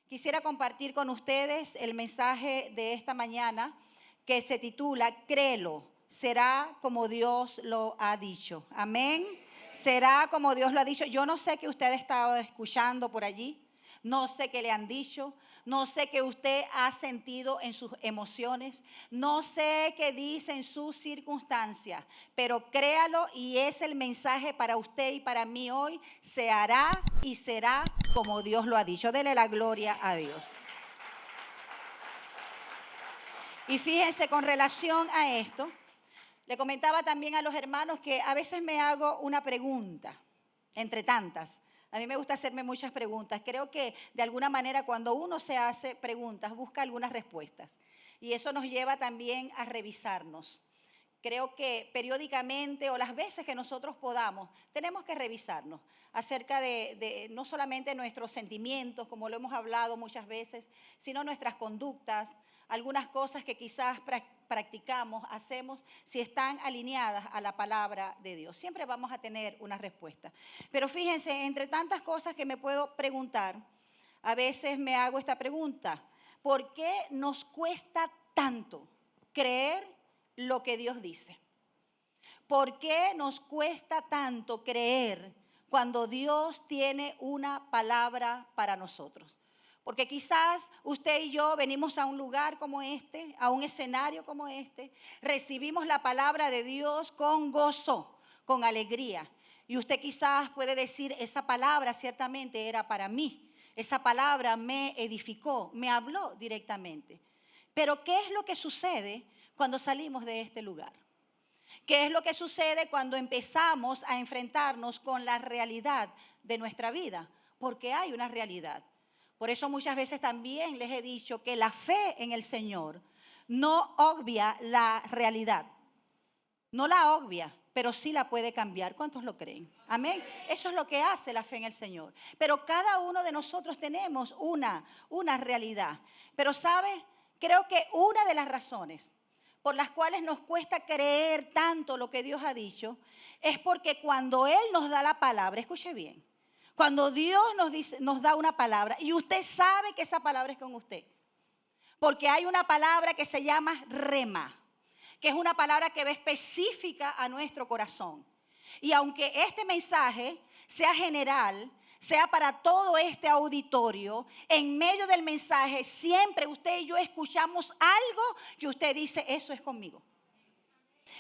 quisiera compartir con ustedes el mensaje de esta mañana que se titula Créelo, será como Dios lo ha dicho. Amén. Será como Dios lo ha dicho. Yo no sé qué usted ha estado escuchando por allí. No sé qué le han dicho, no sé qué usted ha sentido en sus emociones, no sé qué dice en sus circunstancias, pero créalo y es el mensaje para usted y para mí hoy. Se hará y será como Dios lo ha dicho. Dele la gloria a Dios. Y fíjense, con relación a esto, le comentaba también a los hermanos que a veces me hago una pregunta, entre tantas. A mí me gusta hacerme muchas preguntas. Creo que de alguna manera cuando uno se hace preguntas, busca algunas respuestas. Y eso nos lleva también a revisarnos. Creo que periódicamente o las veces que nosotros podamos, tenemos que revisarnos acerca de no solamente nuestros sentimientos, como lo hemos hablado muchas veces, sino nuestras conductas, algunas cosas que quizás practicamos, hacemos, si están alineadas a la palabra de Dios. Siempre vamos a tener una respuesta. Pero fíjense, entre tantas cosas que me puedo preguntar, a veces me hago esta pregunta: ¿por qué nos cuesta tanto creer lo que Dios dice? ¿Por qué nos cuesta tanto creer cuando Dios tiene una palabra para nosotros? Porque quizás usted y yo venimos a un lugar como este, a un escenario como este, recibimos la palabra de Dios con gozo, con alegría. Y usted quizás puede decir, esa palabra ciertamente era para mí. Esa palabra me edificó, me habló directamente. Pero ¿qué es lo que sucede cuando salimos de este lugar? ¿Qué es lo que sucede cuando empezamos a enfrentarnos con la realidad de nuestra vida? Porque hay una realidad. Por eso muchas veces también les he dicho que la fe en el Señor no obvia la realidad. No la obvia, pero sí la puede cambiar. ¿Cuántos lo creen? Amén. Eso es lo que hace la fe en el Señor. Pero cada uno de nosotros tenemos una realidad. Pero ¿sabe? Creo que una de las razones por las cuales nos cuesta creer tanto lo que Dios ha dicho es porque cuando Él nos da la palabra, escuche bien, cuando Dios nos da una palabra y usted sabe que esa palabra es con usted, porque hay una palabra que se llama rema, que es una palabra que va específica a nuestro corazón. Y aunque este mensaje sea general, sea para todo este auditorio, en medio del mensaje siempre usted y yo escuchamos algo que usted dice, eso es conmigo.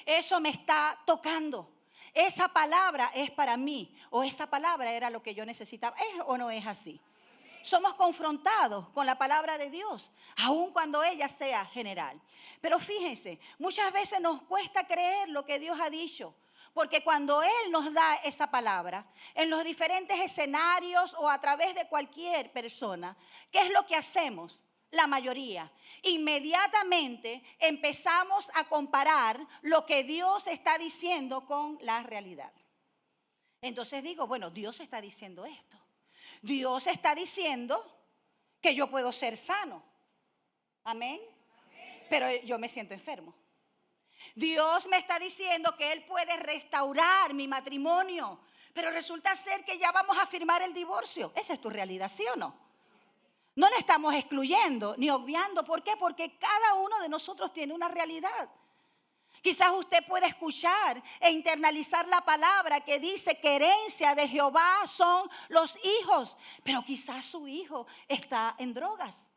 Eso me está tocando. Esa palabra es para mí, o esa palabra era lo que yo necesitaba. ¿Es o no es así? Somos confrontados con la palabra de Dios, aun cuando ella sea general. Pero fíjense, muchas veces nos cuesta creer lo que Dios ha dicho, porque cuando Él nos da esa palabra, en los diferentes escenarios o a través de cualquier persona, ¿qué es lo que hacemos? La mayoría, inmediatamente empezamos a comparar lo que Dios está diciendo con la realidad. Entonces digo, bueno, Dios está diciendo esto. Dios está diciendo que yo puedo ser sano. Amén. Pero yo me siento enfermo. Dios me está diciendo que Él puede restaurar mi matrimonio. Pero resulta ser que ya vamos a firmar el divorcio. Esa es tu realidad, ¿sí o no? No la estamos excluyendo ni obviando. ¿Por qué? Porque cada uno de nosotros tiene una realidad. Quizás usted pueda escuchar e internalizar la palabra que dice que herencia de Jehová son los hijos. Pero quizás su hijo está en drogas,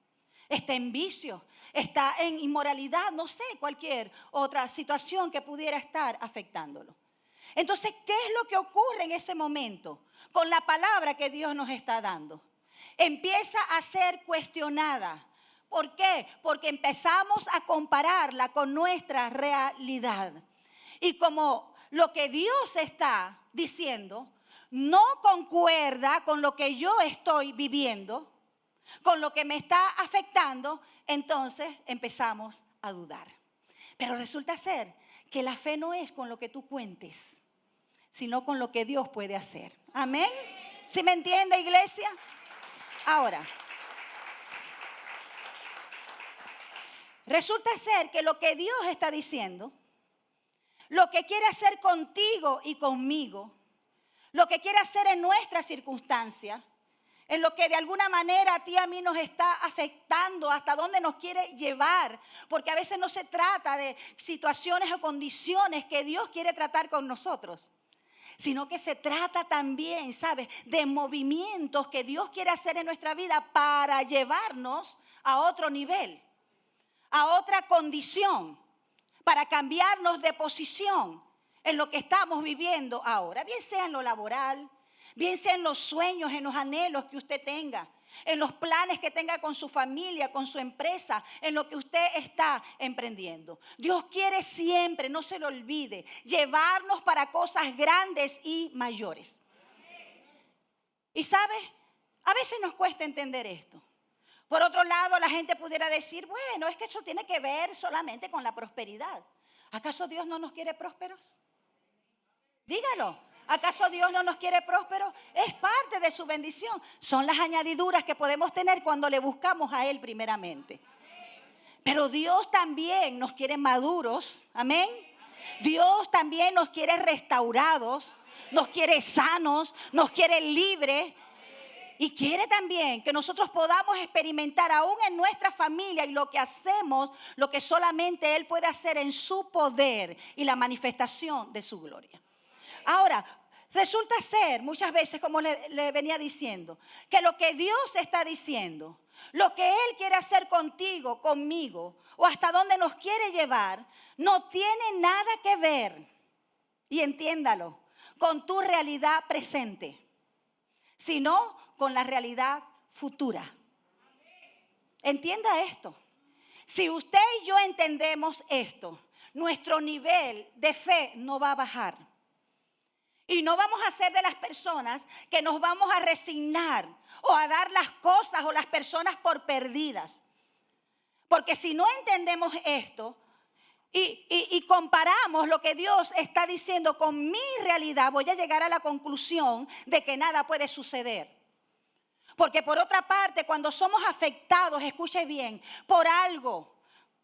está en vicio, está en inmoralidad, no sé, cualquier otra situación que pudiera estar afectándolo. Entonces, ¿qué es lo que ocurre en ese momento con la palabra que Dios nos está dando? Empieza a ser cuestionada. ¿Por qué? Porque empezamos a compararla con nuestra realidad. Y como lo que Dios está diciendo no concuerda con lo que yo estoy viviendo, con lo que me está afectando, entonces empezamos a dudar. Pero resulta ser que la fe no es con lo que tú cuentes, sino con lo que Dios puede hacer. Amén. ¿Sí me entiende, iglesia? Ahora, resulta ser que lo que Dios está diciendo, lo que quiere hacer contigo y conmigo, lo que quiere hacer en nuestras circunstancias, en lo que de alguna manera a ti y a mí nos está afectando, hasta dónde nos quiere llevar, porque a veces no se trata de situaciones o condiciones que Dios quiere tratar con nosotros, sino que se trata también, ¿sabes?, de movimientos que Dios quiere hacer en nuestra vida para llevarnos a otro nivel, a otra condición, para cambiarnos de posición en lo que estamos viviendo ahora, bien sea en lo laboral, bien sea en los sueños, en los anhelos que usted tenga, en los planes que tenga con su familia, con su empresa, en lo que usted está emprendiendo. Dios quiere siempre, no se lo olvide, llevarnos para cosas grandes y mayores. Y ¿sabe? A veces nos cuesta entender esto. Por otro lado, la gente pudiera decir, bueno, es que eso tiene que ver solamente con la prosperidad. ¿Acaso Dios no nos quiere prósperos? Dígalo. ¿Acaso Dios no nos quiere prósperos? Es parte de su bendición. Son las añadiduras que podemos tener cuando le buscamos a Él primeramente. Pero Dios también nos quiere maduros. Amén. Dios también nos quiere restaurados, nos quiere sanos, nos quiere libres. Y quiere también que nosotros podamos experimentar aún en nuestra familia y lo que hacemos, lo que solamente Él puede hacer en su poder y la manifestación de su gloria. Ahora, resulta ser muchas veces, como le venía diciendo, que lo que Dios está diciendo, lo que Él quiere hacer contigo, conmigo, o hasta dónde nos quiere llevar, no tiene nada que ver, y entiéndalo, con tu realidad presente, sino con la realidad futura. Entienda esto. Si usted y yo entendemos esto, nuestro nivel de fe no va a bajar. Y no vamos a ser de las personas que nos vamos a resignar o a dar las cosas o las personas por perdidas. Porque si no entendemos esto y comparamos lo que Dios está diciendo con mi realidad, voy a llegar a la conclusión de que nada puede suceder. Porque por otra parte, cuando somos afectados, escuche bien, por algo,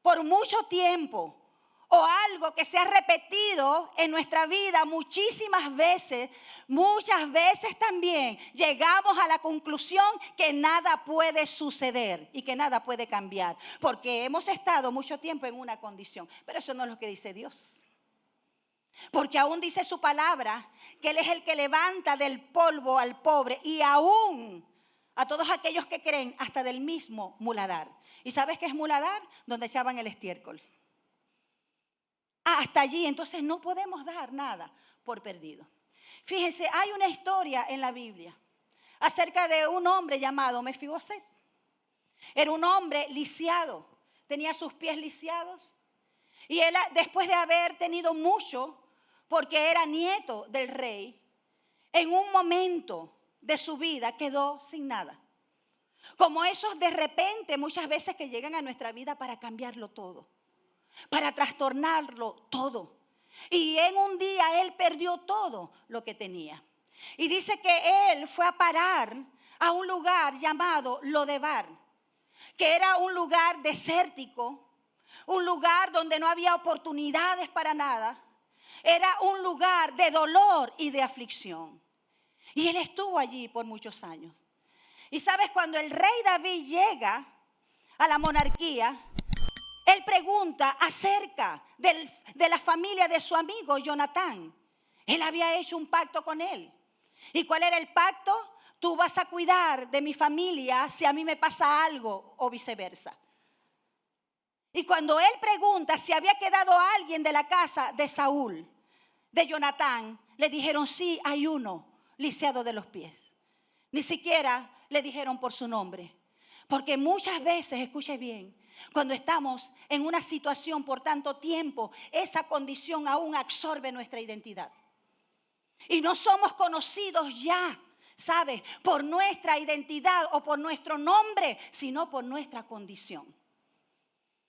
por mucho tiempo, o algo que se ha repetido en nuestra vida muchísimas veces, muchas veces también llegamos a la conclusión que nada puede suceder y que nada puede cambiar, porque hemos estado mucho tiempo en una condición. Pero eso no es lo que dice Dios. Porque aún dice su palabra que Él es el que levanta del polvo al pobre y aún a todos aquellos que creen hasta del mismo muladar. ¿Y sabes qué es muladar? Donde echaban el estiércol. Hasta allí, entonces no podemos dar nada por perdido. Fíjense, hay una historia en la Biblia acerca de un hombre llamado Mefiboset. Era un hombre lisiado, tenía sus pies lisiados. Y él, después de haber tenido mucho, porque era nieto del rey, en un momento de su vida quedó sin nada. Como esos de repente muchas veces que llegan a nuestra vida para cambiarlo todo, para trastornarlo todo. Y en un día él perdió todo lo que tenía. Y dice que él fue a parar a un lugar llamado Lodebar, que era un lugar desértico, un lugar donde no había oportunidades para nada. Era un lugar de dolor y de aflicción. Y él estuvo allí por muchos años. Y sabes, cuando el rey David llega a la monarquía, él pregunta acerca de la familia de su amigo Jonatán. Él había hecho un pacto con él. ¿Y cuál era el pacto? Tú vas a cuidar de mi familia si a mí me pasa algo o viceversa. Y cuando él pregunta si había quedado alguien de la casa de Saúl, de Jonatán, le dijeron sí, hay uno lisiado de los pies. Ni siquiera le dijeron por su nombre. Porque muchas veces, escuche bien, cuando estamos en una situación por tanto tiempo, esa condición aún absorbe nuestra identidad. Y no somos conocidos ya, ¿sabes?, por nuestra identidad o por nuestro nombre, sino por nuestra condición.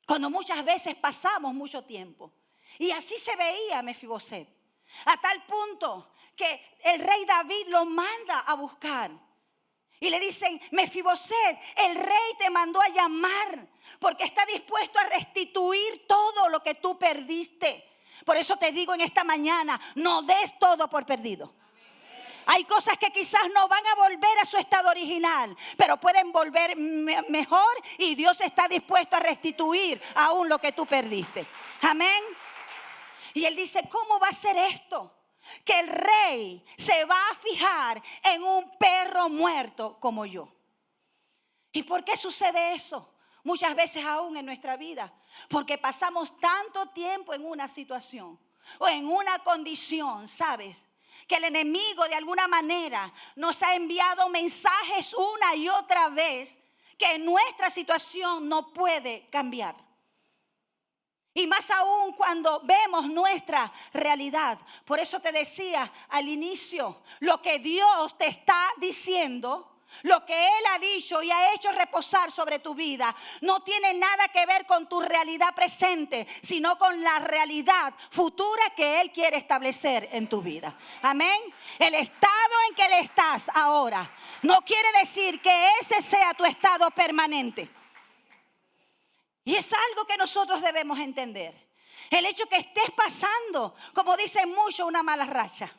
Cuando muchas veces pasamos mucho tiempo. Y así se veía Mefiboset. A tal punto que el rey David lo manda a buscar. Y le dicen, Mefiboset, el rey te mandó a llamar porque está dispuesto a restituir todo lo que tú perdiste. Por eso te digo en esta mañana, no des todo por perdido. Hay cosas que quizás no van a volver a su estado original, pero pueden volver mejor y Dios está dispuesto a restituir aún lo que tú perdiste. Amén. Y él dice, ¿cómo va a ser esto? Que el rey se va a fijar en un perro muerto como yo. ¿Y por qué sucede eso? Muchas veces aún en nuestra vida. Porque pasamos tanto tiempo en una situación o en una condición, ¿sabes? Que el enemigo de alguna manera nos ha enviado mensajes una y otra vez que nuestra situación no puede cambiar. Y más aún cuando vemos nuestra realidad. Por eso te decía al inicio, lo que Dios te está diciendo, lo que Él ha dicho y ha hecho reposar sobre tu vida, no tiene nada que ver con tu realidad presente, sino con la realidad futura que Él quiere establecer en tu vida. Amén. El estado en que le estás ahora no quiere decir que ese sea tu estado permanente. Y es algo que nosotros debemos entender. El hecho que estés pasando, como dicen muchos, una mala racha.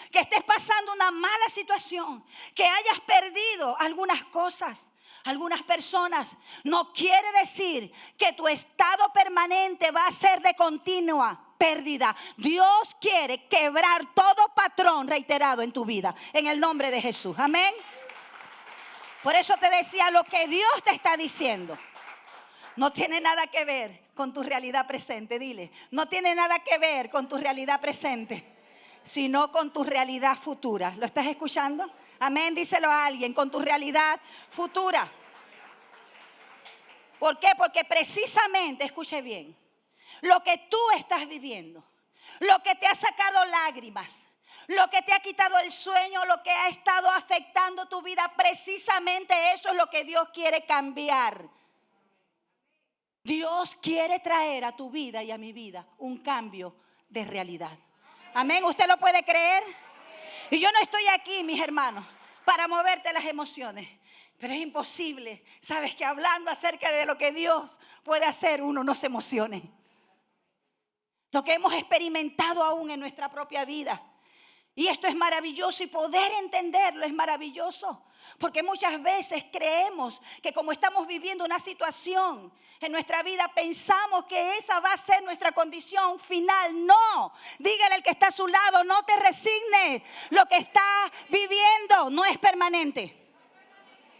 Que estés pasando una mala situación. Que hayas perdido algunas cosas, algunas personas. No quiere decir que tu estado permanente va a ser de continua pérdida. Dios quiere quebrar todo patrón reiterado en tu vida. En el nombre de Jesús. Amén. Por eso te decía, lo que Dios te está diciendo no tiene nada que ver con tu realidad presente. Dile, no tiene nada que ver con tu realidad presente, sino con tu realidad futura. ¿Lo estás escuchando? Amén, díselo a alguien, con tu realidad futura. ¿Por qué? Porque precisamente, escuche bien, lo que tú estás viviendo, lo que te ha sacado lágrimas, lo que te ha quitado el sueño, lo que ha estado afectando tu vida, precisamente eso es lo que Dios quiere cambiar. Dios quiere traer a tu vida y a mi vida un cambio de realidad. Amén, ¿usted lo puede creer? Y yo no estoy aquí, mis hermanos, para moverte las emociones. Pero es imposible, sabes, que hablando acerca de lo que Dios puede hacer, uno no se emocione. Lo que hemos experimentado aún en nuestra propia vida. Y esto es maravilloso y poder entenderlo es maravilloso. Porque muchas veces creemos que como estamos viviendo una situación en nuestra vida, pensamos que esa va a ser nuestra condición final. No, dígale al que está a su lado, no te resignes. Lo que estás viviendo no es permanente.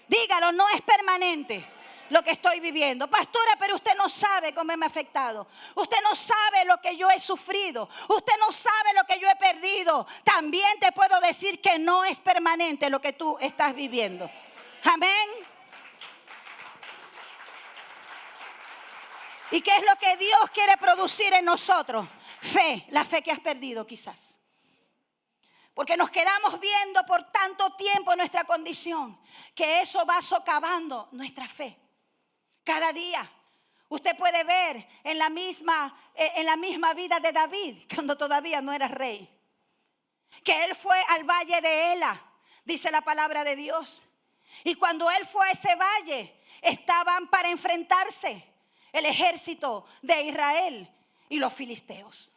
Dígalo, no es permanente lo que estoy viviendo. Pastora, pero usted no sabe cómo me ha afectado. Usted no sabe lo que yo he sufrido. Usted no sabe lo que yo he perdido. También te puedo decir que no es permanente lo que tú estás viviendo. Amén. ¿Y qué es lo que Dios quiere producir en nosotros? Fe, la fe que has perdido quizás. Porque nos quedamos viendo por tanto tiempo nuestra condición, que eso va socavando nuestra fe. Cada día usted puede ver en la misma vida de David, cuando todavía no era rey, que él fue al valle de Ela, dice la palabra de Dios. Y cuando él fue a ese valle, estaban para enfrentarse el ejército de Israel y los filisteos.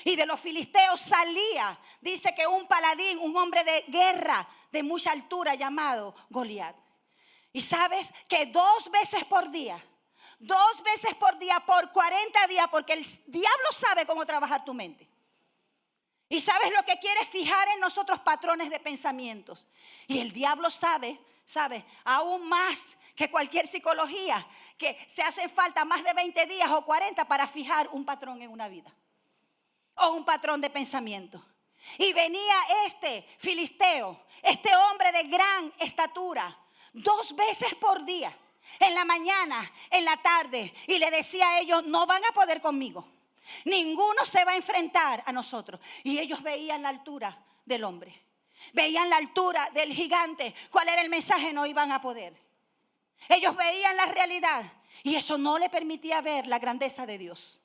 Y de los filisteos salía, dice que un paladín, un hombre de guerra de mucha altura llamado Goliat. Y sabes que 2 veces por día, por 40 días, porque el diablo sabe cómo trabajar tu mente. Y sabes lo que quiere fijar en nosotros patrones de pensamientos. Y el diablo sabe aún más que cualquier psicología, que se hacen falta más de 20 días o 40 para fijar un patrón en una vida. O un patrón de pensamiento. Y venía este filisteo, este hombre de gran estatura, 2 veces por día, en la mañana, en la tarde, y le decía a ellos, no van a poder conmigo. Ninguno se va a enfrentar a nosotros. Y ellos veían la altura del hombre, veían la altura del gigante. ¿Cuál era el mensaje? No iban a poder. Ellos veían la realidad y eso no le permitía ver la grandeza de Dios.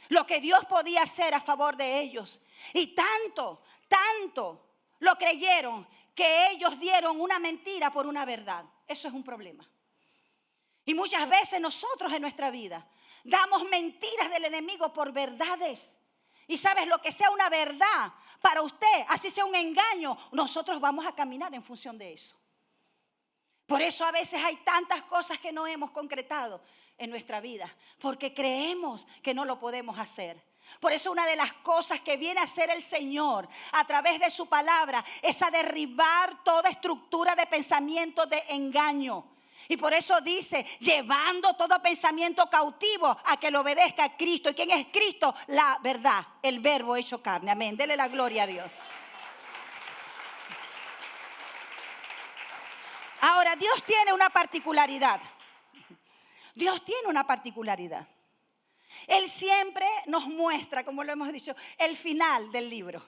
Lo que Dios podía hacer a favor de ellos. Y tanto lo creyeron que ellos dieron una mentira por una verdad. Eso es un problema. Y muchas veces nosotros en nuestra vida damos mentiras del enemigo por verdades Y sabes, lo que sea una verdad para usted, así sea un engaño, nosotros vamos a caminar en función de eso. Por eso a veces hay tantas cosas que no hemos concretado en nuestra vida, porque creemos que no lo podemos hacer. Por eso una de las cosas que viene a hacer el Señor a través de su palabra es a derribar toda estructura de pensamiento de engaño. Y por eso dice, llevando todo pensamiento cautivo a que le obedezca a Cristo. ¿Y quién es Cristo? La verdad, el verbo hecho carne. Amén, dele la gloria a Dios. Ahora, Dios tiene una particularidad. Dios tiene una particularidad. Él siempre nos muestra, como lo hemos dicho, el final del libro.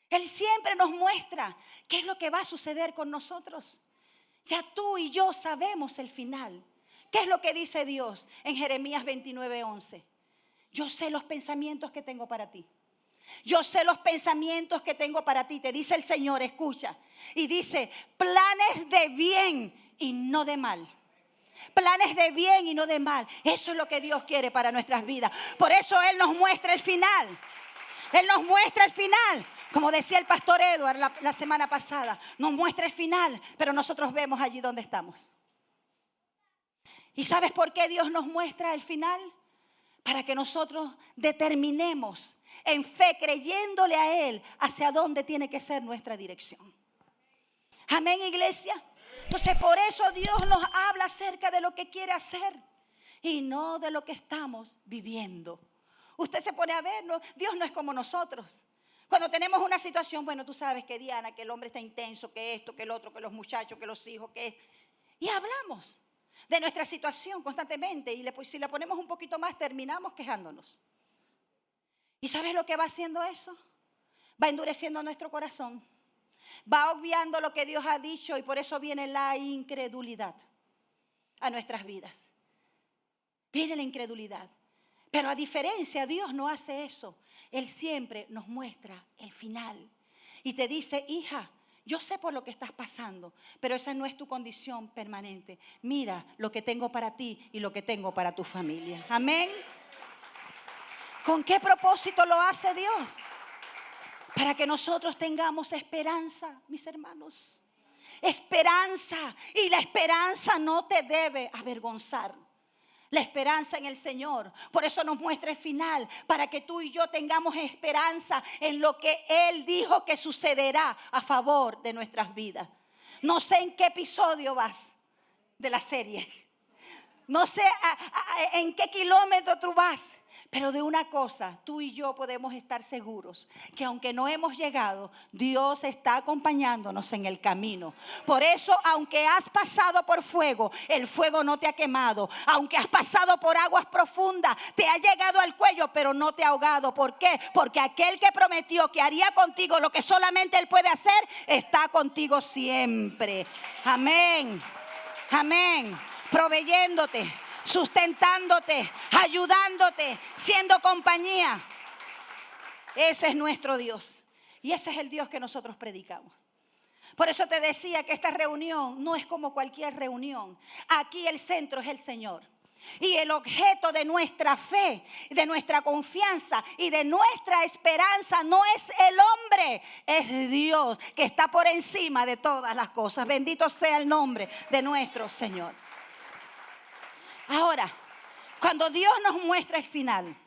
Él siempre nos muestra qué es lo que va a suceder con nosotros. Ya tú y yo sabemos el final. ¿Qué es lo que dice Dios en Jeremías 29:11? Yo sé los pensamientos que tengo para ti. Yo sé los pensamientos que tengo para ti, te dice el Señor, escucha. Y dice, planes de bien y no de mal. Planes de bien y no de mal. Eso es lo que Dios quiere para nuestras vidas. Por eso Él nos muestra el final. Él nos muestra el final. Como decía el pastor Edward la semana pasada, nos muestra el final, pero nosotros vemos allí donde estamos. ¿Y sabes por qué Dios nos muestra el final? Para que nosotros determinemos en fe, creyéndole a Él, hacia dónde tiene que ser nuestra dirección. Amén, iglesia. Entonces por eso Dios nos habla acerca de lo que quiere hacer y no de lo que estamos viviendo. Usted se pone a ver, ¿no? Dios no es como nosotros. Cuando tenemos una situación, bueno, tú sabes que Diana, que el hombre está intenso, que esto, que el otro, que los muchachos, que los hijos, que esto. Y hablamos de nuestra situación constantemente y si le ponemos un poquito más, terminamos quejándonos. ¿Y sabes lo que va haciendo eso? Va endureciendo nuestro corazón. Va obviando lo que Dios ha dicho y por eso viene la incredulidad a nuestras vidas. Viene la incredulidad. Pero a diferencia, Dios no hace eso. Él siempre nos muestra el final. Y te dice, hija, yo sé por lo que estás pasando, pero esa no es tu condición permanente. Mira lo que tengo para ti y lo que tengo para tu familia. Amén. ¿Con qué propósito lo hace Dios? Para que nosotros tengamos esperanza, mis hermanos. Esperanza. Y la esperanza no te debe avergonzar. La esperanza en el Señor. Por eso nos muestra el final. Para que tú y yo tengamos esperanza en lo que Él dijo que sucederá a favor de nuestras vidas. No sé en qué episodio vas de la serie. No sé en qué kilómetro tú vas. Pero de una cosa, tú y yo podemos estar seguros, que aunque no hemos llegado, Dios está acompañándonos en el camino. Por eso, aunque has pasado por fuego, el fuego no te ha quemado. Aunque has pasado por aguas profundas, te ha llegado al cuello, pero no te ha ahogado. ¿Por qué? Porque aquel que prometió que haría contigo lo que solamente Él puede hacer, está contigo siempre. Amén. Amén. Proveyéndote, sustentándote, ayudándote, siendo compañía. Ese es nuestro Dios. Y ese es el Dios que nosotros predicamos. Por eso te decía que esta reunión no es como cualquier reunión. Aquí el centro es el Señor. Y el objeto de nuestra fe, de nuestra confianza y de nuestra esperanza no es el hombre, es Dios que está por encima de todas las cosas. Bendito sea el nombre de nuestro Señor. Ahora, cuando Dios nos muestra el final,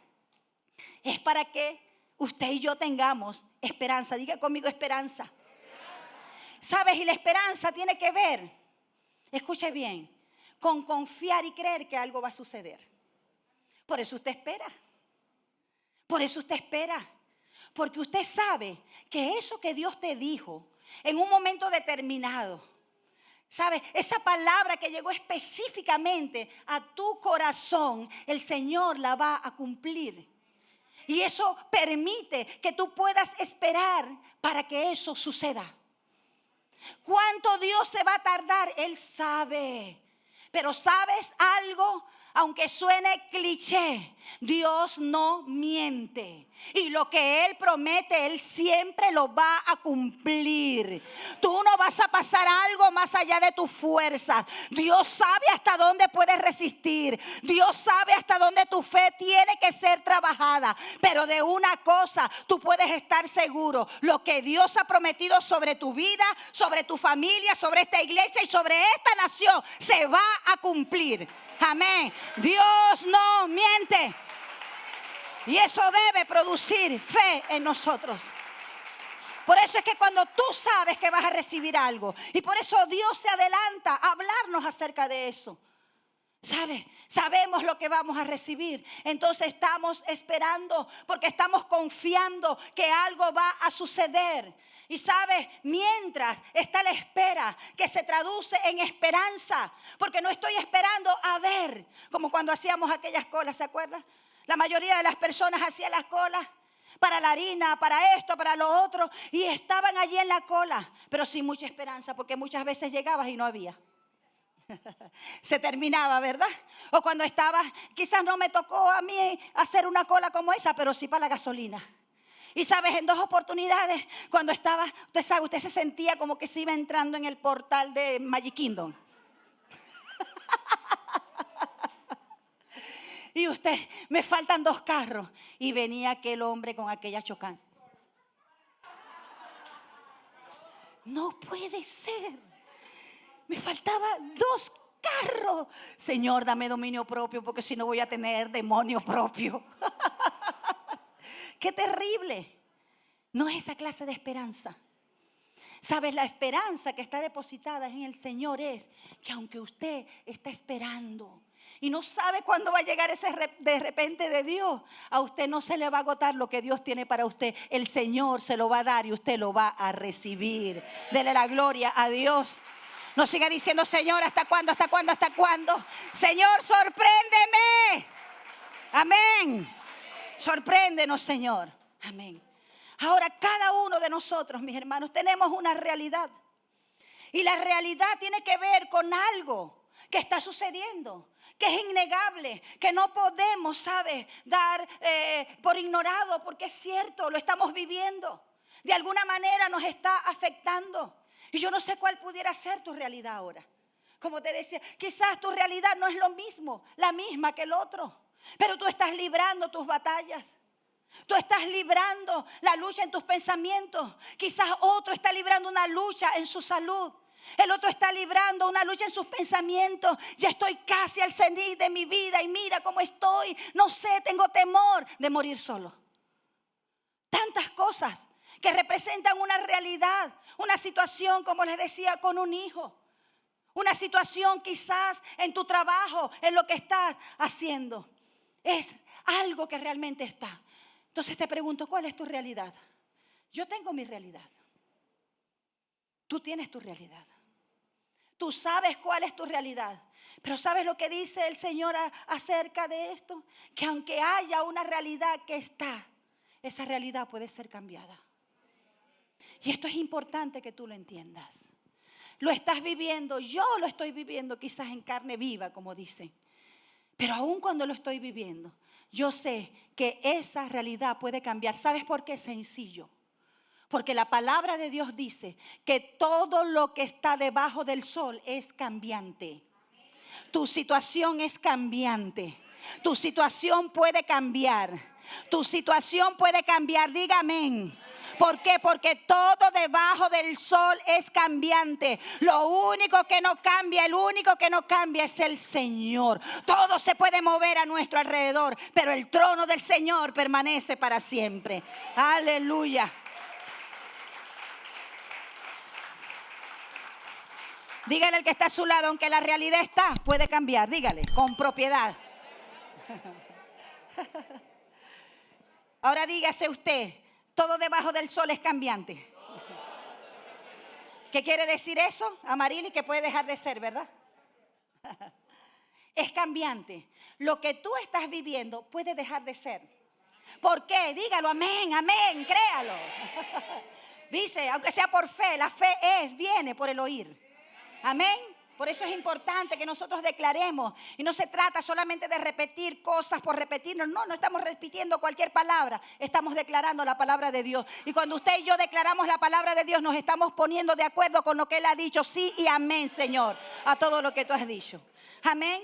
es para que usted y yo tengamos esperanza. Diga conmigo esperanza. ¿Sabes? Y la esperanza tiene que ver, escuche bien, con confiar y creer que algo va a suceder. Por eso usted espera. Por eso usted espera. Porque usted sabe que eso que Dios te dijo en un momento determinado, ¿sabe? Esa palabra que llegó específicamente a tu corazón, el Señor la va a cumplir. Y eso permite que tú puedas esperar para que eso suceda. ¿Cuánto Dios se va a tardar? Él sabe. Pero ¿sabes algo? Aunque suene cliché, Dios no miente. Y lo que Él promete, Él siempre lo va a cumplir. Tú no vas a pasar algo más allá de tus fuerzas. Dios sabe hasta dónde puedes resistir. Dios sabe hasta dónde tu fe tiene que ser trabajada. Pero de una cosa tú puedes estar seguro: lo que Dios ha prometido sobre tu vida, sobre tu familia, sobre esta iglesia y sobre esta nación, se va a cumplir. Amén. Dios no miente. Y eso debe producir fe en nosotros. Por eso es que cuando tú sabes que vas a recibir algo, y por eso Dios se adelanta a hablarnos acerca de eso. ¿Sabes? Sabemos lo que vamos a recibir. Entonces estamos esperando porque estamos confiando que algo va a suceder. Y sabes, mientras está la espera, que se traduce en esperanza, porque no estoy esperando a ver, como cuando hacíamos aquellas colas, ¿se acuerdan? La mayoría de las personas hacían las colas para la harina, para esto, para lo otro, y estaban allí en la cola, pero sin mucha esperanza, porque muchas veces llegabas y no había. Se terminaba, ¿verdad? O cuando estaba, quizás no me tocó a mí hacer una cola como esa, pero sí para la gasolina. Y sabes, en 2 oportunidades, cuando estaba, usted sabe, usted se sentía como que se iba entrando en el portal de Magic Kingdom. Y usted, me faltan 2 carros. Y venía aquel hombre con aquella chocancia. No puede ser. Me faltaban 2 carros. Señor, dame dominio propio, porque si no voy a tener demonio propio. ¡Qué terrible! No es esa clase de esperanza. ¿Sabes? La esperanza que está depositada en el Señor es que aunque usted está esperando y no sabe cuándo va a llegar ese de repente de Dios, a usted no se le va a agotar lo que Dios tiene para usted. El Señor se lo va a dar y usted lo va a recibir. Dele la gloria a Dios. No siga diciendo: Señor, ¿hasta cuándo? ¿Hasta cuándo? ¿Hasta cuándo? Señor, sorpréndeme. Amén. Sorpréndenos, Señor. Amén. Ahora, cada uno de nosotros, mis hermanos, tenemos una realidad. Y la realidad tiene que ver con algo que está sucediendo, que es innegable, que no podemos, ¿sabes?, dar por ignorado, porque es cierto, lo estamos viviendo. De alguna manera nos está afectando. Y yo no sé cuál pudiera ser tu realidad ahora. Como te decía, quizás tu realidad no es lo mismo, la misma que el otro. Pero tú estás librando tus batallas. Tú estás librando la lucha en tus pensamientos. Quizás otro está librando una lucha en su salud. El otro está librando una lucha en sus pensamientos. Ya estoy casi al cenit de mi vida y mira cómo estoy. No sé, tengo temor de morir solo. Tantas cosas que representan una realidad, una situación, como les decía, con un hijo. Una situación quizás en tu trabajo, en lo que estás haciendo. Es algo que realmente está. Entonces te pregunto, ¿cuál es tu realidad? Yo tengo mi realidad. Tú tienes tu realidad. Tú sabes cuál es tu realidad. Pero ¿sabes lo que dice el Señor acerca de esto? Que aunque haya una realidad que está, esa realidad puede ser cambiada. Y esto es importante que tú lo entiendas. Lo estás viviendo, yo lo estoy viviendo quizás en carne viva, como dicen. Pero aún cuando lo estoy viviendo, yo sé que esa realidad puede cambiar. ¿Sabes por qué? Sencillo. Porque la palabra de Dios dice que todo lo que está debajo del sol es cambiante. Tu situación es cambiante. Tu situación puede cambiar. Tu situación puede cambiar. Diga amén. ¿Por qué? Porque todo debajo del sol es cambiante. Lo único que no cambia, el único que no cambia es el Señor. Todo se puede mover a nuestro alrededor, pero el trono del Señor permanece para siempre. Aleluya. Dígale al que está a su lado, aunque la realidad está, puede cambiar. Dígale, con propiedad. Ahora dígase usted, todo debajo del sol es cambiante. ¿Qué quiere decir eso, Amarili? Que puede dejar de ser, ¿verdad? Es cambiante. Lo que tú estás viviendo puede dejar de ser. ¿Por qué? Dígalo, amén, amén, créalo. Dice, aunque sea por fe, la fe viene por el oír. Amén. Por eso es importante que nosotros declaremos. Y no se trata solamente de repetir cosas por repetirnos. No, no estamos repitiendo cualquier palabra. Estamos declarando la palabra de Dios. Y cuando usted y yo declaramos la palabra de Dios, nos estamos poniendo de acuerdo con lo que Él ha dicho. Sí y amén, Señor, a todo lo que tú has dicho. Amén.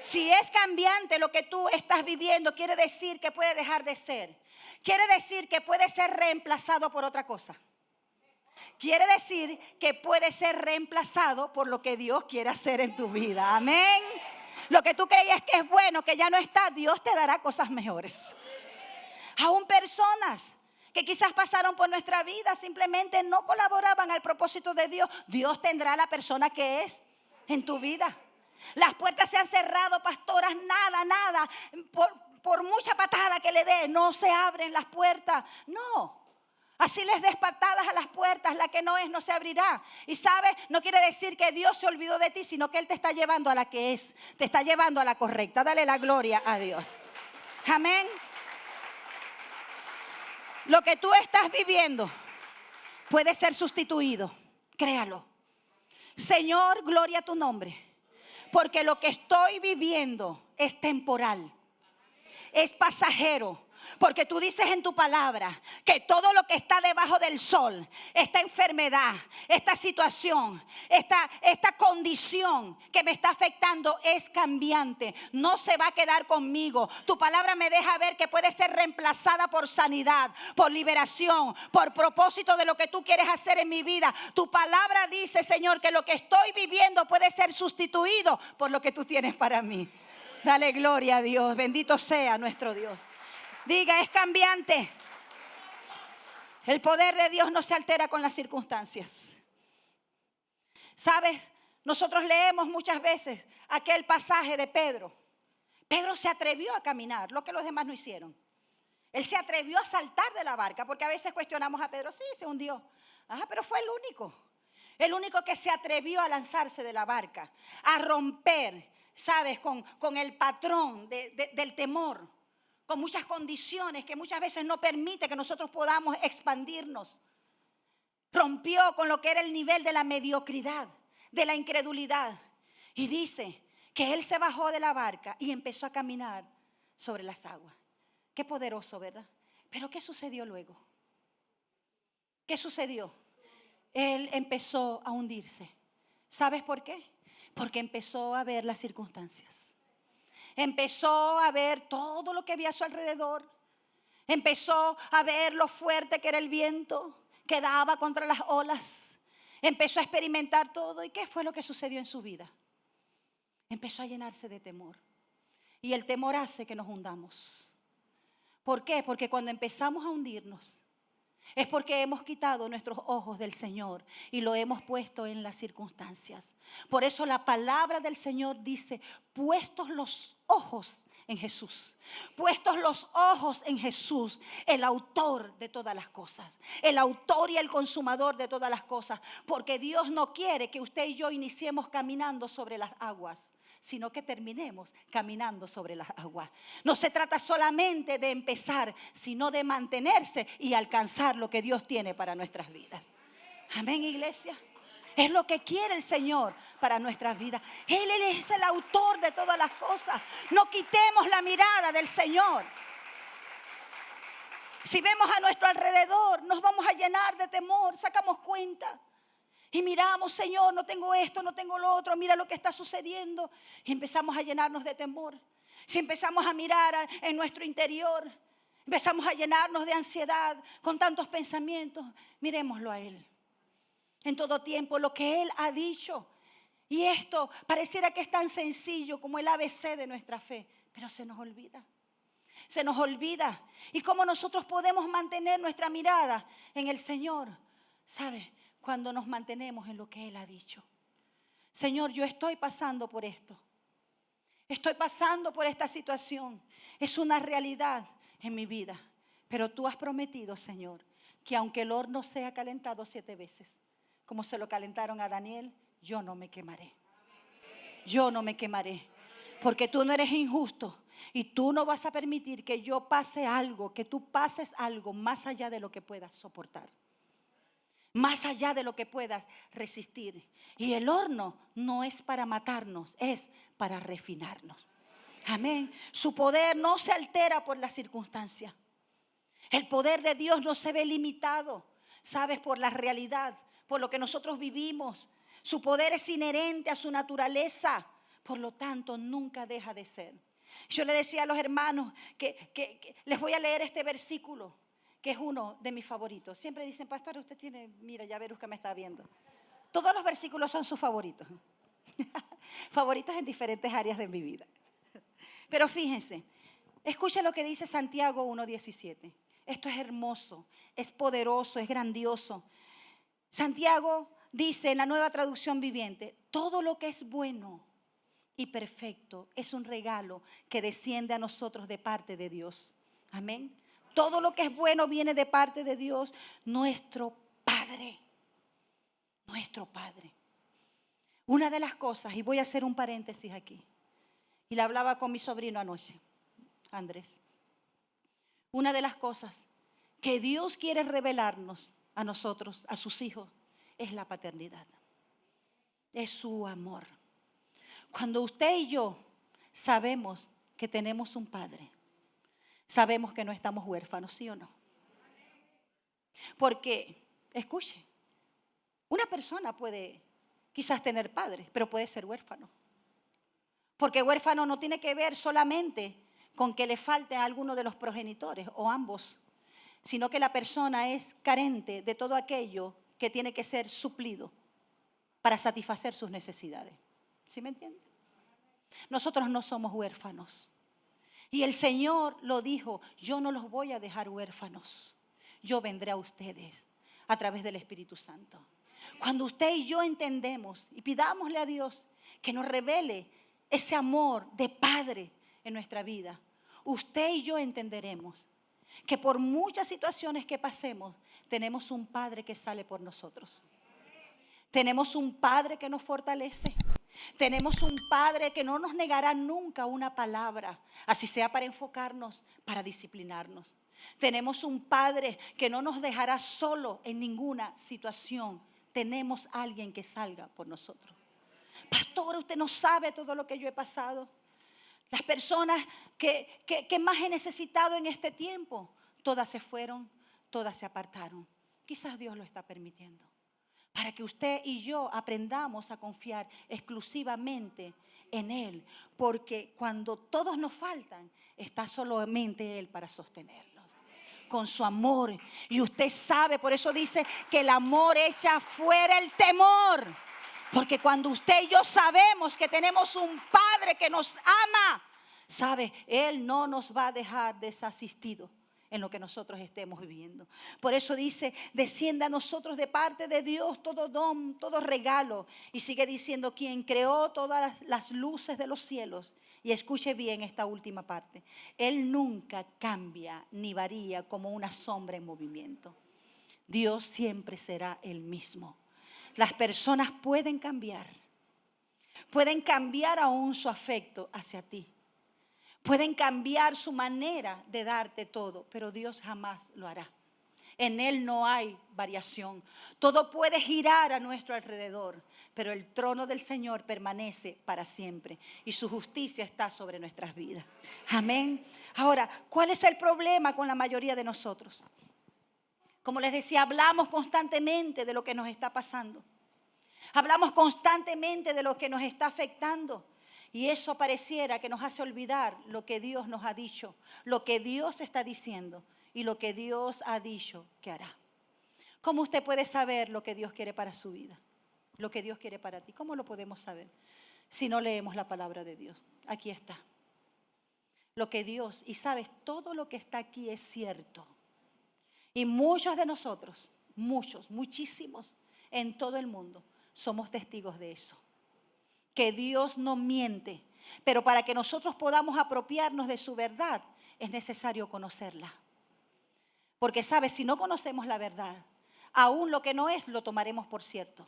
Si es cambiante lo que tú estás viviendo, quiere decir que puede dejar de ser. Quiere decir que puede ser reemplazado por otra cosa. Quiere decir que puede ser reemplazado por lo que Dios quiere hacer en tu vida. Amén. Lo que tú creías que es bueno, que ya no está, Dios te dará cosas mejores. Aún personas que quizás pasaron por nuestra vida, simplemente no colaboraban al propósito de Dios. Dios tendrá la persona que es en tu vida. Las puertas se han cerrado, pastoras, nada. Por mucha patada que le dé, no se abren las puertas. No. Así les des patadas a las puertas, la que no es no se abrirá. Y sabes, no quiere decir que Dios se olvidó de ti, sino que Él te está llevando a la que es. Te está llevando a la correcta. Dale la gloria a Dios. Amén. Lo que tú estás viviendo puede ser sustituido. Créalo. Señor, gloria a tu nombre. Porque lo que estoy viviendo es temporal. Es pasajero. Porque tú dices en tu palabra que todo lo que está debajo del sol, esta enfermedad, esta situación, esta condición que me está afectando es cambiante. No se va a quedar conmigo. Tu palabra me deja ver que puede ser reemplazada por sanidad, por liberación, por propósito de lo que tú quieres hacer en mi vida. Tu palabra dice, Señor, que lo que estoy viviendo puede ser sustituido por lo que tú tienes para mí. Dale gloria a Dios. Bendito sea nuestro Dios. Diga, es cambiante. El poder de Dios no se altera con las circunstancias. ¿Sabes? Nosotros leemos muchas veces aquel pasaje de Pedro. Pedro se atrevió a caminar, lo que los demás no hicieron. Él se atrevió a saltar de la barca, porque a veces cuestionamos a Pedro, sí, se hundió. Ajá, pero fue el único que se atrevió a lanzarse de la barca, a romper, ¿sabes? Con el patrón del temor. Con muchas condiciones que muchas veces no permite que nosotros podamos expandirnos. Rompió con lo que era el nivel de la mediocridad, de la incredulidad. Y dice que él se bajó de la barca y empezó a caminar sobre las aguas. Qué poderoso, ¿verdad? Pero ¿qué sucedió luego? ¿Qué sucedió? Él empezó a hundirse. ¿Sabes por qué? Porque empezó a ver las circunstancias. Empezó a ver todo lo que había a su alrededor. Empezó a ver lo fuerte que era el viento que daba contra las olas. Empezó a experimentar todo. ¿Y qué fue lo que sucedió en su vida? Empezó a llenarse de temor. Y el temor hace que nos hundamos. ¿Por qué? Porque cuando empezamos a hundirnos es porque hemos quitado nuestros ojos del Señor y lo hemos puesto en las circunstancias. Por eso la palabra del Señor dice, puestos los ojos en Jesús. Puestos los ojos en Jesús, el autor de todas las cosas. El autor y el consumador de todas las cosas. Porque Dios no quiere que usted y yo iniciemos caminando sobre las aguas, sino que terminemos caminando sobre las aguas. No se trata solamente de empezar, sino de mantenerse y alcanzar lo que Dios tiene para nuestras vidas. Amén, iglesia. Es lo que quiere el Señor para nuestras vidas. Él es el autor de todas las cosas. No quitemos la mirada del Señor. Si vemos a nuestro alrededor, nos vamos a llenar de temor, sacamos cuenta. Y miramos, Señor, no tengo esto, no tengo lo otro, mira lo que está sucediendo. Y empezamos a llenarnos de temor. Si empezamos a mirar en nuestro interior, empezamos a llenarnos de ansiedad con tantos pensamientos, miremoslo a Él. En todo tiempo, lo que Él ha dicho. Y esto pareciera que es tan sencillo como el ABC de nuestra fe, pero se nos olvida. Se nos olvida. ¿Y cómo nosotros podemos mantener nuestra mirada en el Señor? ¿Sabe? Cuando nos mantenemos en lo que Él ha dicho. Señor, yo estoy pasando por esto. Estoy pasando por esta situación. Es una realidad en mi vida. Pero tú has prometido, Señor, que aunque el horno sea calentado 7 veces, como se lo calentaron a Daniel, yo no me quemaré. Yo no me quemaré. Porque tú no eres injusto. Y tú no vas a permitir que yo pase algo, que tú pases algo más allá de lo que puedas soportar. más allá de lo que puedas resistir. Y el horno no es para matarnos, es para refinarnos. Amén. Su poder no se altera por las circunstancias. El poder de Dios no se ve limitado, ¿sabes? Por la realidad, por lo que nosotros vivimos. Su poder es inherente a su naturaleza, por lo tanto nunca deja de ser. Yo le decía a los hermanos que les voy a leer este versículo, que es uno de mis favoritos. Siempre dicen, pastor, usted tiene, mira, ya Verusca me está viendo. Todos los versículos son sus favoritos. Favoritos en diferentes áreas de mi vida. Pero fíjense, escuchen lo que dice Santiago 1:17. Esto es hermoso, es poderoso, es grandioso. Santiago dice en la Nueva Traducción Viviente, todo lo que es bueno y perfecto es un regalo que desciende a nosotros de parte de Dios. Amén. Todo lo que es bueno viene de parte de Dios, nuestro Padre. Nuestro Padre. Una de las cosas, y voy a hacer un paréntesis aquí, y la hablaba con mi sobrino anoche, Andrés. Una de las cosas que Dios quiere revelarnos a nosotros, a sus hijos, es la paternidad. Es su amor. Cuando usted y yo sabemos que tenemos un padre, sabemos que no estamos huérfanos, ¿sí o no? Porque, escuche, una persona puede quizás tener padres, pero puede ser huérfano. Porque huérfano no tiene que ver solamente con que le falte a alguno de los progenitores o ambos, sino que la persona es carente de todo aquello que tiene que ser suplido para satisfacer sus necesidades. ¿Sí me entiende? Nosotros no somos huérfanos. Y el Señor lo dijo, yo no los voy a dejar huérfanos. Yo vendré a ustedes a través del Espíritu Santo. Cuando usted y yo entendemos y pidámosle a Dios que nos revele ese amor de Padre en nuestra vida, usted y yo entenderemos que por muchas situaciones que pasemos, tenemos un Padre que sale por nosotros. Tenemos un Padre que nos fortalece. Tenemos un Padre que no nos negará nunca una palabra, así sea para enfocarnos, para disciplinarnos. Tenemos un Padre que no nos dejará solo en ninguna situación. Tenemos alguien que salga por nosotros. Pastor, usted no sabe todo lo que yo he pasado. Las personas que más he necesitado en este tiempo, todas se fueron, todas se apartaron. Quizás Dios lo está permitiendo para que usted y yo aprendamos a confiar exclusivamente en Él. Porque cuando todos nos faltan, está solamente Él para sostenerlos con su amor. Y usted sabe, por eso dice que el amor echa fuera el temor. Porque cuando usted y yo sabemos que tenemos un Padre que nos ama, sabe, Él no nos va a dejar desasistidos en lo que nosotros estemos viviendo. Por eso dice, desciende a nosotros de parte de Dios todo don, todo regalo. Y sigue diciendo, quien creó todas las luces de los cielos. Y escuche bien esta última parte. Él nunca cambia ni varía como una sombra en movimiento. Dios siempre será el mismo. Las personas pueden cambiar aún su afecto hacia ti. Pueden cambiar su manera de darte todo, pero Dios jamás lo hará. En Él no hay variación. Todo puede girar a nuestro alrededor, pero el trono del Señor permanece para siempre y su justicia está sobre nuestras vidas. Amén. Ahora, ¿cuál es el problema con la mayoría de nosotros? Como les decía, hablamos constantemente de lo que nos está pasando. Hablamos constantemente de lo que nos está afectando. Y eso pareciera que nos hace olvidar lo que Dios nos ha dicho, lo que Dios está diciendo y lo que Dios ha dicho que hará. ¿Cómo usted puede saber lo que Dios quiere para su vida? Lo que Dios quiere para ti. ¿Cómo lo podemos saber? Si no leemos la palabra de Dios. Aquí está. Lo que Dios, y sabes, todo lo que está aquí es cierto. Y muchos de nosotros, muchísimos en todo el mundo, somos testigos de eso. Que Dios no miente, pero para que nosotros podamos apropiarnos de su verdad, es necesario conocerla. Porque, ¿sabes? Si no conocemos la verdad, aún lo que no es, lo tomaremos por cierto.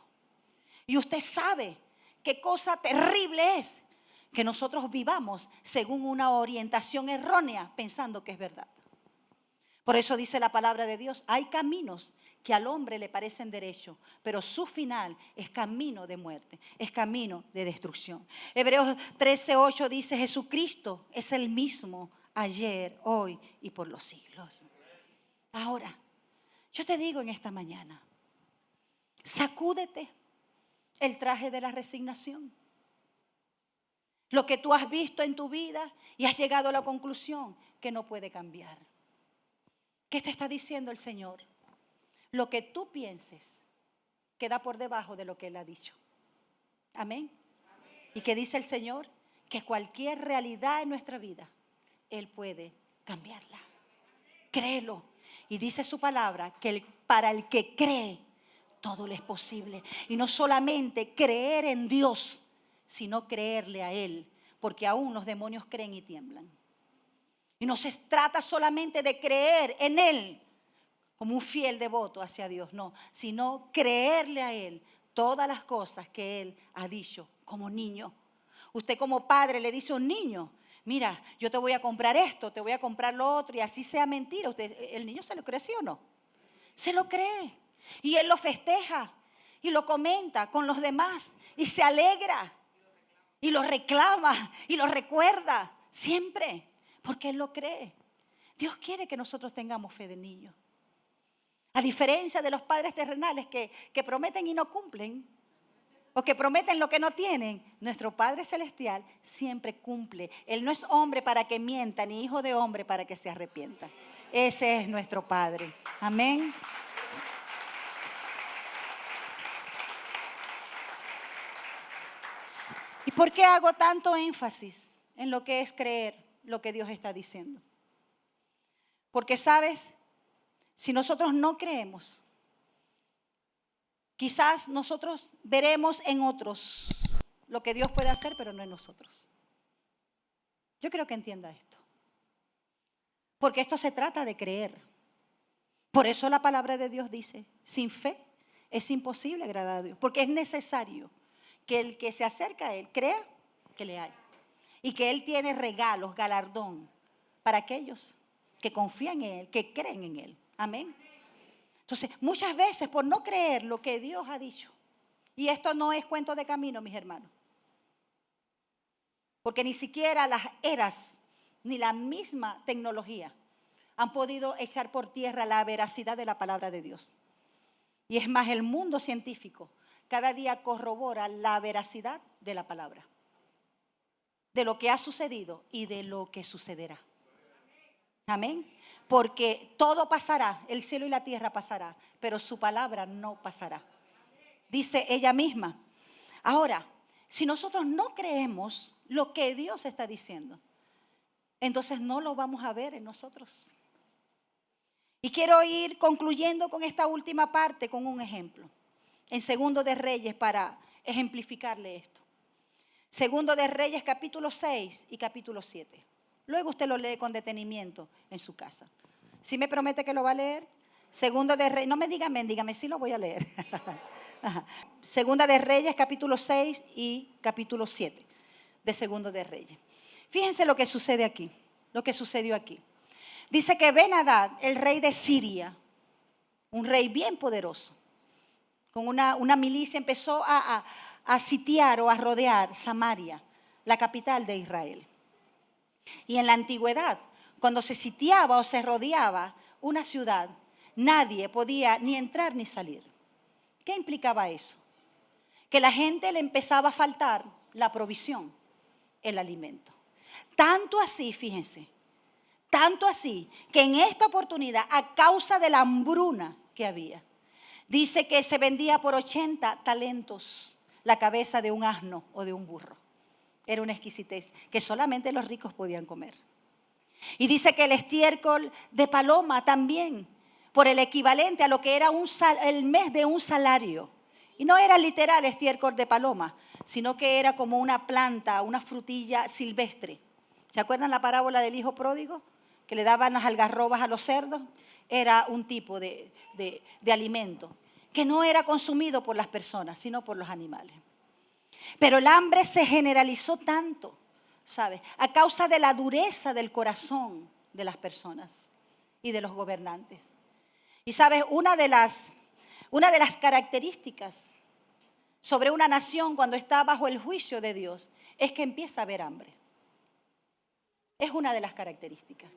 Y usted sabe qué cosa terrible es que nosotros vivamos según una orientación errónea, pensando que es verdad. Por eso dice la palabra de Dios, hay caminos que al hombre le parecen derecho, pero su final es camino de muerte, es camino de destrucción. Hebreos 13:8 dice, Jesucristo es el mismo ayer, hoy y por los siglos. Ahora, yo te digo en esta mañana, sacúdete el traje de la resignación. Lo que tú has visto en tu vida y has llegado a la conclusión que no puede cambiar. ¿Qué te está diciendo el Señor? Lo que tú pienses queda por debajo de lo que Él ha dicho. Amén. ¿Y qué dice el Señor? Que cualquier realidad en nuestra vida, Él puede cambiarla. Créelo. Y dice su palabra que para el que cree, todo le es posible. Y no solamente creer en Dios, sino creerle a Él. Porque aún los demonios creen y tiemblan. Y no se trata solamente de creer en Él como un fiel devoto hacia Dios, no, sino creerle a Él todas las cosas que Él ha dicho como niño. Usted como padre le dice a un niño, mira, yo te voy a comprar esto, te voy a comprar lo otro, y así sea mentira. ¿El niño se lo cree, sí o no? Se lo cree. Y él lo festeja y lo comenta con los demás y se alegra y lo reclama y lo recuerda siempre porque él lo cree. Dios quiere que nosotros tengamos fe de niño. A diferencia de los padres terrenales que prometen y no cumplen, o que prometen lo que no tienen, nuestro Padre Celestial siempre cumple. Él no es hombre para que mienta, ni hijo de hombre para que se arrepienta. Ese es nuestro Padre. Amén. ¿Y por qué hago tanto énfasis en lo que es creer lo que Dios está diciendo? Porque, ¿sabes? Si nosotros no creemos, quizás nosotros veremos en otros lo que Dios puede hacer, pero no en nosotros. Yo creo que entienda esto. Porque esto se trata de creer. Por eso la palabra de Dios dice, sin fe es imposible agradar a Dios. Porque es necesario que el que se acerca a Él crea que le hay. Y que Él tiene regalos, galardón para aquellos que confían en Él, que creen en Él. Amén. Entonces, muchas veces por no creer lo que Dios ha dicho, y esto no es cuento de camino, mis hermanos, porque ni siquiera las eras ni la misma tecnología han podido echar por tierra la veracidad de la palabra de Dios. Y es más, el mundo científico cada día corrobora la veracidad de la palabra, de lo que ha sucedido y de lo que sucederá. Amén. Porque todo pasará, el cielo y la tierra pasará, pero su palabra no pasará. Dice ella misma. Ahora, si nosotros no creemos lo que Dios está diciendo, entonces no lo vamos a ver en nosotros. Y quiero ir concluyendo con esta última parte con un ejemplo. En Segundo de Reyes, para ejemplificarle esto. Segundo de Reyes, capítulo 6 y capítulo 7. Luego usted lo lee con detenimiento en su casa. ¿Sí me promete que lo va a leer? Segundo de Reyes, no me diga amén, dígame, sí lo voy a leer. Segunda de Reyes, capítulo 6 y capítulo 7 de Segundo de Reyes. Fíjense lo que sucede aquí, lo que sucedió aquí. Dice que Ben-Hadad, el rey de Siria, un rey bien poderoso, con una milicia empezó a sitiar o a rodear Samaria, la capital de Israel. Y en la antigüedad, cuando se sitiaba o se rodeaba una ciudad, nadie podía ni entrar ni salir. ¿Qué implicaba eso? Que la gente le empezaba a faltar la provisión, el alimento. Tanto así, fíjense, tanto así que en esta oportunidad, a causa de la hambruna que había, dice que se vendía por 80 talentos la cabeza de un asno o de un burro. Era una exquisitez que solamente los ricos podían comer. Y dice que el estiércol de paloma también, por el equivalente a lo que era el mes de un salario. Y no era literal estiércol de paloma, sino que era como una planta, una frutilla silvestre. ¿Se acuerdan la parábola del hijo pródigo? Que le daban las algarrobas a los cerdos. Era un tipo de alimento que no era consumido por las personas, sino por los animales. Pero el hambre se generalizó tanto, ¿sabes? A causa de la dureza del corazón de las personas y de los gobernantes. Y sabes, una de las características sobre una nación cuando está bajo el juicio de Dios es que empieza a haber hambre. Es una de las características.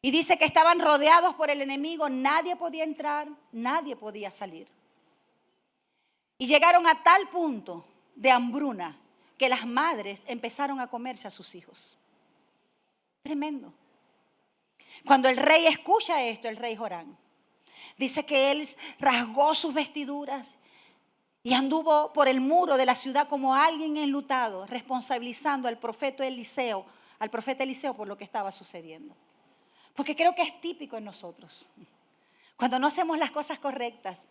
Y dice que estaban rodeados por el enemigo, nadie podía entrar, nadie podía salir. Y llegaron a tal punto de hambruna que las madres empezaron a comerse a sus hijos. Tremendo. Cuando el rey escucha esto, el rey Jorán, dice que él rasgó sus vestiduras y anduvo por el muro de la ciudad como alguien enlutado, responsabilizando al profeta Eliseo por lo que estaba sucediendo. Porque creo que es típico en nosotros. Cuando no hacemos las cosas correctas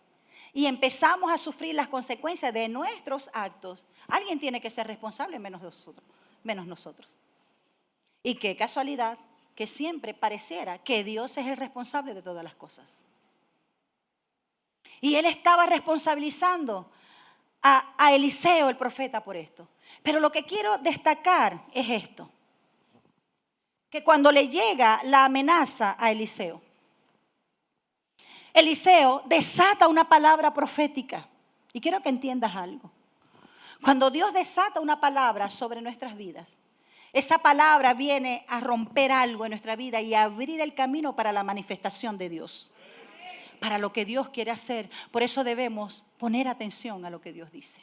y empezamos a sufrir las consecuencias de nuestros actos, alguien tiene que ser responsable menos nosotros. Y qué casualidad que siempre pareciera que Dios es el responsable de todas las cosas. Y él estaba responsabilizando a Eliseo, el profeta, por esto. Pero lo que quiero destacar es esto. Que cuando le llega la amenaza a Eliseo, Eliseo desata una palabra profética. Y quiero que entiendas algo. Cuando Dios desata una palabra sobre nuestras vidas, esa palabra viene a romper algo en nuestra vida y a abrir el camino para la manifestación de Dios. Para lo que Dios quiere hacer. Por eso debemos poner atención a lo que Dios dice.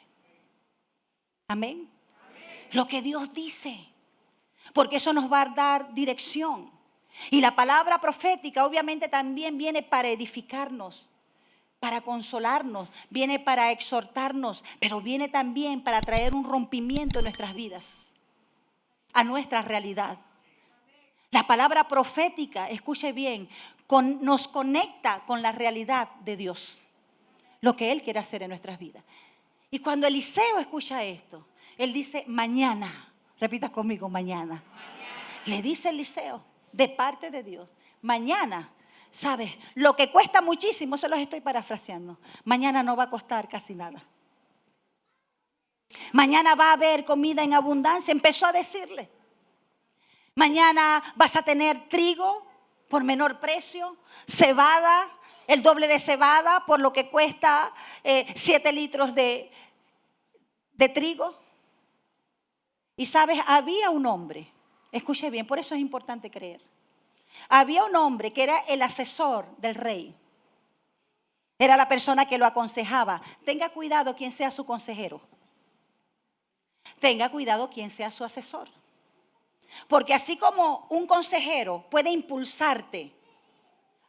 Amén. Lo que Dios dice. Porque eso nos va a dar dirección. Y la palabra profética obviamente también viene para edificarnos, para consolarnos, viene para exhortarnos, pero viene también para traer un rompimiento en nuestras vidas, a nuestra realidad. La palabra profética, escuche bien, nos conecta con la realidad de Dios, lo que Él quiere hacer en nuestras vidas. Y cuando Eliseo escucha esto, él dice mañana, repita conmigo, mañana. Le dice Eliseo, de parte de Dios, mañana, ¿sabes? Lo que cuesta muchísimo, se los estoy parafraseando, mañana no va a costar casi nada. Mañana va a haber comida en abundancia, empezó a decirle. Mañana vas a tener trigo por menor precio, cebada, el doble de cebada por lo que cuesta 7 litros de trigo. Y sabes, había un hombre, escuche bien, por eso es importante creer. Había un hombre que era el asesor del rey. Era la persona que lo aconsejaba. Tenga cuidado quien sea su consejero. Tenga cuidado quien sea su asesor. Porque así como un consejero puede impulsarte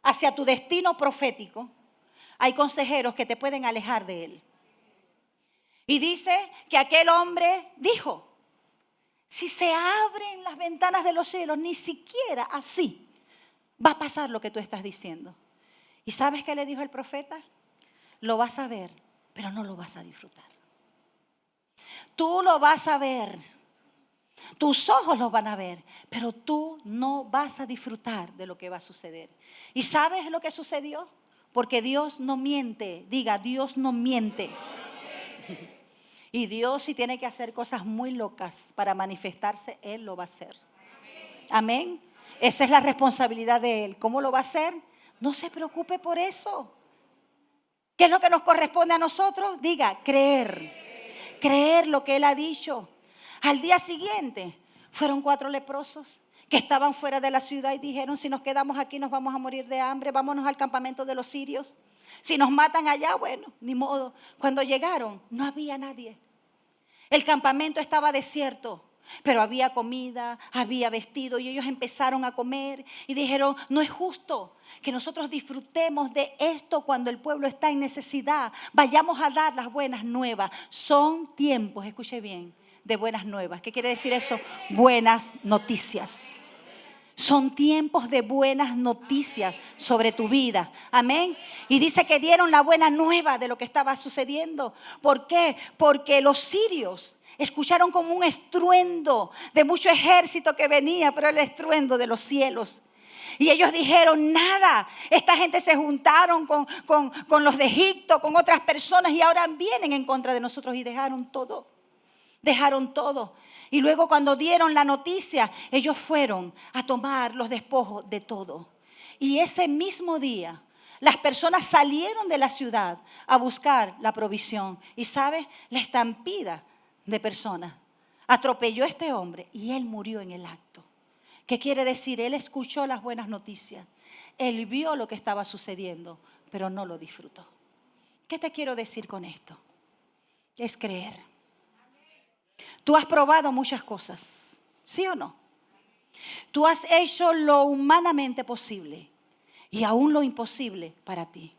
hacia tu destino profético, hay consejeros que te pueden alejar de él. Y dice que aquel hombre dijo, si se abren las ventanas de los cielos, ni siquiera así va a pasar lo que tú estás diciendo. ¿Y sabes qué le dijo el profeta? Lo vas a ver, pero no lo vas a disfrutar. Tú lo vas a ver. Tus ojos lo van a ver, pero tú no vas a disfrutar de lo que va a suceder. ¿Y sabes lo que sucedió? Porque Dios no miente. Diga, Dios no miente. Y Dios, si tiene que hacer cosas muy locas para manifestarse, Él lo va a hacer. Amén. Esa es la responsabilidad de Él. ¿Cómo lo va a hacer? No se preocupe por eso. ¿Qué es lo que nos corresponde a nosotros? Diga, creer. Creer lo que Él ha dicho. Al día siguiente fueron 4 leprosos que estaban fuera de la ciudad y dijeron, si nos quedamos aquí nos vamos a morir de hambre, vámonos al campamento de los sirios. Si nos matan allá, bueno, ni modo. Cuando llegaron no había nadie. El campamento estaba desierto, pero había comida, había vestido y ellos empezaron a comer y dijeron, no es justo que nosotros disfrutemos de esto cuando el pueblo está en necesidad. Vayamos a dar las buenas nuevas. Son tiempos, escuche bien, de buenas nuevas. ¿Qué quiere decir eso? Buenas noticias. Son tiempos de buenas noticias sobre tu vida. Amén. Y dice que dieron la buena nueva de lo que estaba sucediendo. ¿Por qué? Porque los sirios escucharon como un estruendo de mucho ejército que venía, pero el estruendo de los cielos. Y ellos dijeron, nada, esta gente se juntaron con los de Egipto, con otras personas y ahora vienen en contra de nosotros y dejaron todo. Dejaron todo. Y luego cuando dieron la noticia, ellos fueron a tomar los despojos de todo. Y ese mismo día, Las personas salieron de la ciudad a buscar la provisión. Y ¿sabes? La estampida de personas atropelló a este hombre y él murió en el acto. ¿Qué quiere decir? Él escuchó las buenas noticias. Él vio lo que estaba sucediendo, pero no lo disfrutó. ¿Qué te quiero decir con esto? Es creer. Tú has probado muchas cosas, ¿sí o no? Tú has hecho lo humanamente posible y aún lo imposible para ti.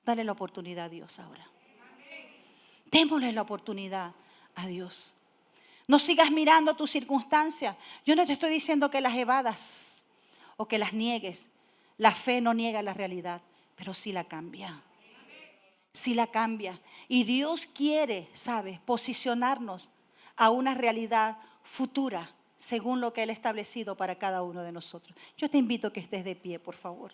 Dale la oportunidad a Dios ahora. Démosle la oportunidad a Dios. No sigas mirando tus circunstancias. Yo no te estoy diciendo que las evadas o que las niegues. La fe no niega la realidad, pero sí la cambia. Sí la cambia. Y Dios quiere, ¿sabes?, posicionarnos a una realidad futura según lo que Él ha establecido para cada uno de nosotros. Yo te invito a que estés de pie, por favor.